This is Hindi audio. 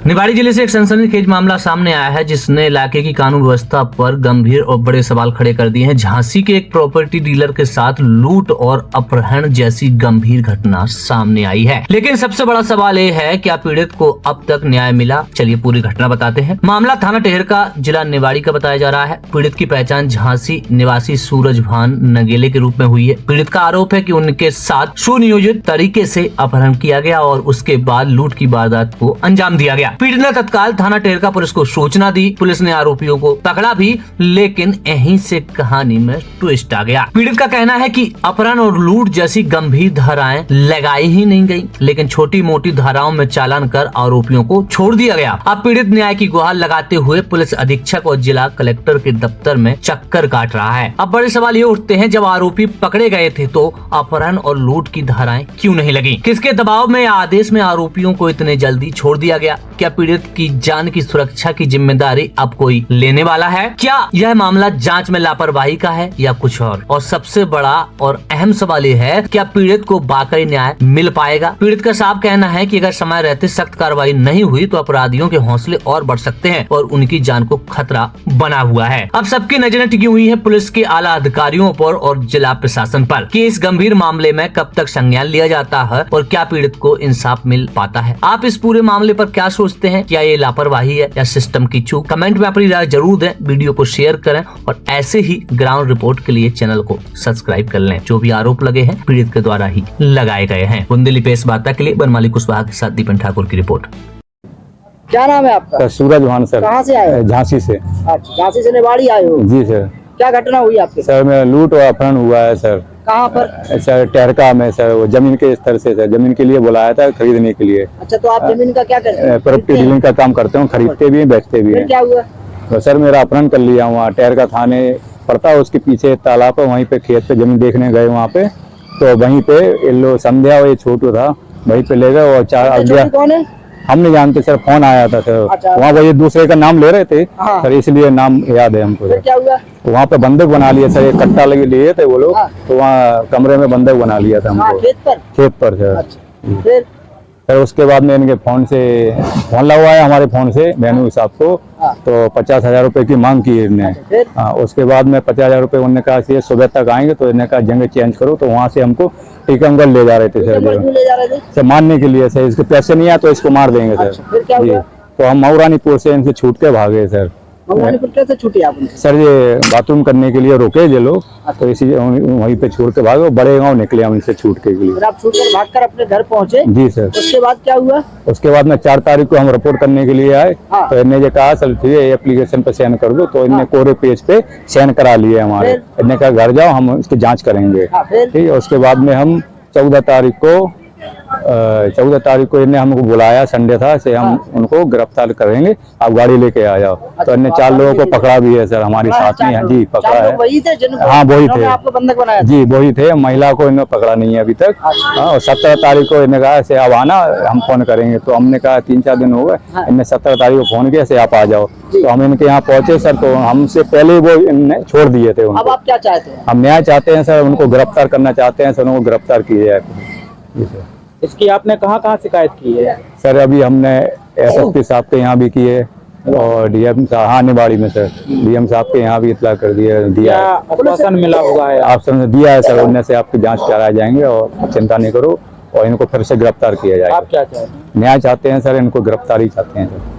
निवाड़ी जिले से एक सनसनीखेज मामला सामने आया है जिसने इलाके की कानून व्यवस्था पर गंभीर और बड़े सवाल खड़े कर दिए हैं। झांसी के एक प्रॉपर्टी डीलर के साथ लूट और अपहरण जैसी गंभीर घटना सामने आई है, लेकिन सबसे बड़ा सवाल ये है क्या पीड़ित को अब तक न्याय मिला। चलिए पूरी घटना बताते हैं। मामला थाना टेहर का, जिला निवाड़ी का बताया जा रहा है। पीड़ित की पहचान झांसी निवासी सूरज भान नगेले के रूप में हुई है। पीड़ित का आरोप है कि उनके साथ सुनियोजित तरीके से अपहरण किया गया और उसके बाद लूट की वारदात को अंजाम दिया गया। पीड़ित ने तत्काल थाना टेहरका पुलिस को सूचना दी। पुलिस ने आरोपियों को पकड़ा भी, लेकिन यहीं से कहानी में ट्विस्ट आ गया। पीड़ित का कहना है कि अपहरण और लूट जैसी गंभीर धाराएं लगाई ही नहीं गई, लेकिन छोटी मोटी धाराओं में चालान कर आरोपियों को छोड़ दिया गया। अब पीड़ित न्याय की गुहार लगाते हुए पुलिस अधीक्षक और जिला कलेक्टर के दफ्तर में चक्कर काट रहा है। अब बड़े सवाल ये उठते हैं, जब आरोपी पकड़े गए थे तो अपहरण और लूट की धाराएं क्यों नहीं लगी? किसके दबाव में या आदेश में आरोपियों को इतने जल्दी छोड़ दिया गया? क्या पीड़ित की जान की सुरक्षा की जिम्मेदारी अब कोई लेने वाला है? क्या यह मामला जांच में लापरवाही का है या कुछ और सबसे बड़ा और अहम सवाल यह है, क्या पीड़ित को वाकई न्याय मिल पाएगा? पीड़ित का साफ कहना है कि अगर समय रहते सख्त कार्रवाई नहीं हुई तो अपराधियों के हौसले और बढ़ सकते हैं और उनकी जान को खतरा बना हुआ है। अब सबकी नजरें टिकी हुई है पुलिस के आला अधिकारियों पर और जिला प्रशासन पर कि इस गंभीर मामले में कब तक संज्ञान लिया जाता है और क्या पीड़ित को इंसाफ मिल पाता है। आप इस पूरे मामले पर क्या सोचते हैं? क्या ये लापरवाही है या सिस्टम की चूक? कमेंट में अपनी राय जरूर दें, वीडियो को शेयर करें और ऐसे ही ग्राउंड रिपोर्ट के लिए चैनल को सब्सक्राइब कर लें। जो भी आरोप लगे हैं पीड़ित के द्वारा ही लगाए गए हैं। बुंदेली प्रेस वार्ता के लिए बनमाली कुशवाहा के साथ दीपन ठाकुर की रिपोर्ट। क्या नाम है आपका? सूरज भान सर। कहाँ से आए? झांसी से। अच्छा, झांसी से निवाड़ी आए हो? जी सर। क्या घटना हुई आपके? सर मैं लूट और अपहरण हुआ है सर। कहाँ पर? सर टेहरका में सर, वो जमीन के स्तर से सर, जमीन के लिए बुलाया था खरीदने के लिए। अच्छा, तो आप जमीन का क्या करते हैं? प्रॉपर्टी डीलिंग का काम करते हूँ, खरीदते भी हैं बेचते भी हैं। क्या हुआ? तो सर मेरा अपहरण कर लिया। वहाँ टेहरका थाने पड़ता है, उसके पीछे तालाब है, वहीं पे खेत पे जमीन देखने गए वहाँ पे, तो वहीं पे ये लो संध्या और ये छोटू था, वहीं पे ले गए और चार अज्ञा कौन है? हम नहीं जानते सर, फोन आया था सर। अच्छा। वहाँ वो दूसरे का नाम ले रहे थे हाँ। सर, इसलिए नाम याद है हमको। फिर क्या हुआ? वहाँ पे बंधक बना लिया सर, एक कट्टा लगे लिए थे वो लोग। हाँ। तो वहाँ कमरे में बंधक बना लिया था हमको। खेत पर सर। अच्छा। फिर उसके बाद में इनके फोन लगवाया हमारे फोन से मेनू साहब को। हाँ। तो 50,000 रुपए की मांग की इन्हें। फिर? हाँ, उसके बाद में 50,000 रुपए उन्होंने कहा कि सुबह तक आएंगे, तो इन्होंने कहा जगह चेंज करो। तो वहाँ से हमको टीकमगढ़ ले जा रहे थे सर, ले जा रहे थे सर मारने के लिए सर। इसके पैसे नहीं आए तो इसको मार देंगे सर। अच्छा, फिर क्या हुआ? तो हम मऊरानीपुर से इनसे छूट के भागे सर। मऊरानीपुर कैसे छूटे आप उनसे? सर ये बाथरूम करने के लिए रुके ये लोग, तो इसी वहीं पे छोड़ के भागे। बड़े गांव निकले हम इनसे छूट के लिए। फिर आप छूटकर भागकर अपने घर पहुंचे? जी सर। उसके बाद क्या हुआ? उसके बाद में 4 तारीख को हम रिपोर्ट करने के लिए आए। हाँ। तो इन्हें जो कहा सर ठीक है एप्लीकेशन पे साइन कर दो, तो इन्हें कोरे पेज पे साइन करा लिए हमारे। इन्हें कहा घर जाओ, हम इसकी जाँच करेंगे। ठीक है। उसके बाद में हम 14 तारीख को इन्हें हमको बुलाया, संडे था, से हम उनको गिरफ्तार करेंगे, आप गाड़ी लेके आ जाओ। तो इन्हें 4 लोगों को पकड़ा भी है सर हमारे साथ में। जी पकड़ा है। वही थे? हाँ वही थे। आपको बंधक बनाया? जी वही थे। महिला को इन्हें पकड़ा नहीं है अभी तक। हाँ, और 17 तारीख को इन्हें कहा से अब आना, हम फोन करेंगे। तो हमने कहा 3-4 दिन हो गए। इन्हें 17 तारीख को फोन किया से आप आ जाओ। तो हम इनके यहाँ पहुंचे सर, तो हमसे पहले वो इन्हें छोड़ दिए थे उनको। अब आप क्या चाहते हैं? हम न्याय चाहते हैं सर, उनको गिरफ्तार करना चाहते हैं सर, उनको गिरफ्तार किया जाए। जी सर। इसकी आपने कहाँ शिकायत की है? सर अभी हमने एसएसपी साहब के यहाँ भी की है और डीएम साहब, हाँ निवाड़ी में सर, डीएम साहब के यहाँ भी इतला कर दिया है। आश्वासन मिला हुआ है? आश्वासन दिया है सर, उनने से आपकी जांच कराए जाएंगे और चिंता नहीं करो, और इनको फिर से गिरफ्तार किया जाएगा। आप क्या चाहते हैं? न्याय चाहते हैं सर, इनको गिरफ्तारी चाहते हैं सर।